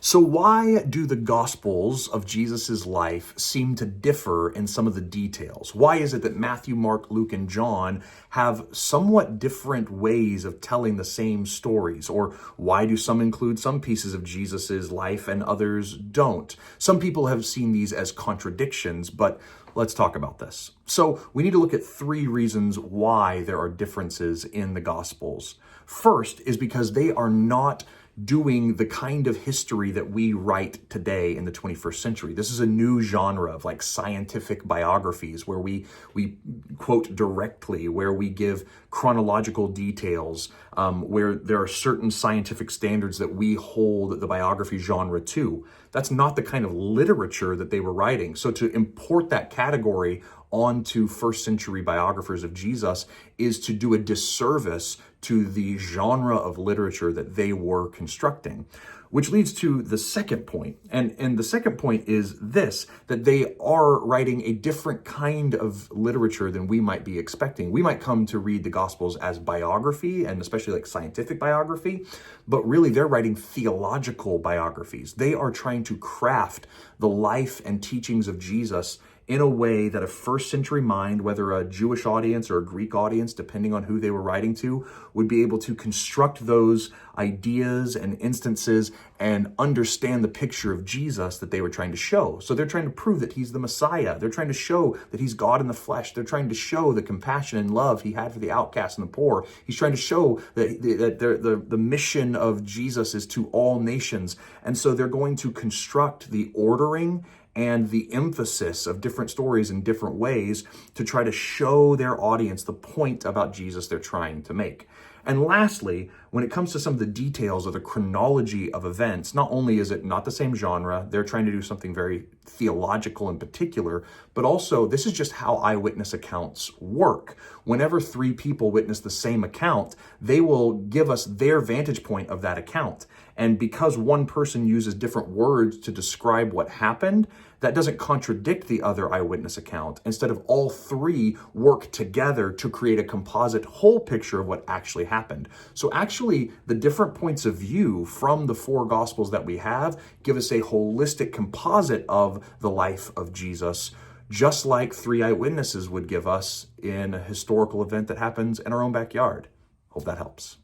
So why do the Gospels of Jesus' life seem to differ in some of the details? Why is it that Matthew, Mark, Luke, and John have somewhat different ways of telling the same stories? Or why do some include some pieces of Jesus' life and others don't? Some people have seen these as contradictions, but let's talk about this. So we need to look at three reasons why there are differences in the Gospels. First is because they are not doing the kind of history that we write today in the 21st century. This is a new genre of like scientific biographies where we quote directly, where we give chronological details, where there are certain scientific standards that we hold the biography genre to. That's not the kind of literature that they were writing. So to import that category onto first century biographers of Jesus is to do a disservice to the genre of literature that they were constructing. Which leads to the second point. And the second point is this, that they are writing a different kind of literature than we might be expecting. We might come to read the Gospels as biography, and especially like scientific biography, but really they're writing theological biographies. They are trying to craft the life and teachings of Jesus in a way that a first century mind, whether a Jewish audience or a Greek audience, depending on who they were writing to, would be able to construct those ideas and instances and understand the picture of Jesus that they were trying to show. So they're trying to prove that he's the Messiah. They're trying to show that he's God in the flesh. They're trying to show the compassion and love he had for the outcast and the poor. He's trying to show that the mission of Jesus is to all nations. And so they're going to construct the ordering and the emphasis of different stories in different ways to try to show their audience the point about Jesus they're trying to make. And lastly, when it comes to some of the details of the chronology of events, not only is it not the same genre, they're trying to do something very theological in particular, but also this is just how eyewitness accounts work. Whenever three people witness the same account, they will give us their vantage point of that account. And because one person uses different words to describe what happened, that doesn't contradict the other eyewitness account. Instead of all three work together to create a composite whole picture of what actually happened. So actually, the different points of view from the four Gospels that we have give us a holistic composite of the life of Jesus, just like three eyewitnesses would give us in a historical event that happens in our own backyard. Hope that helps.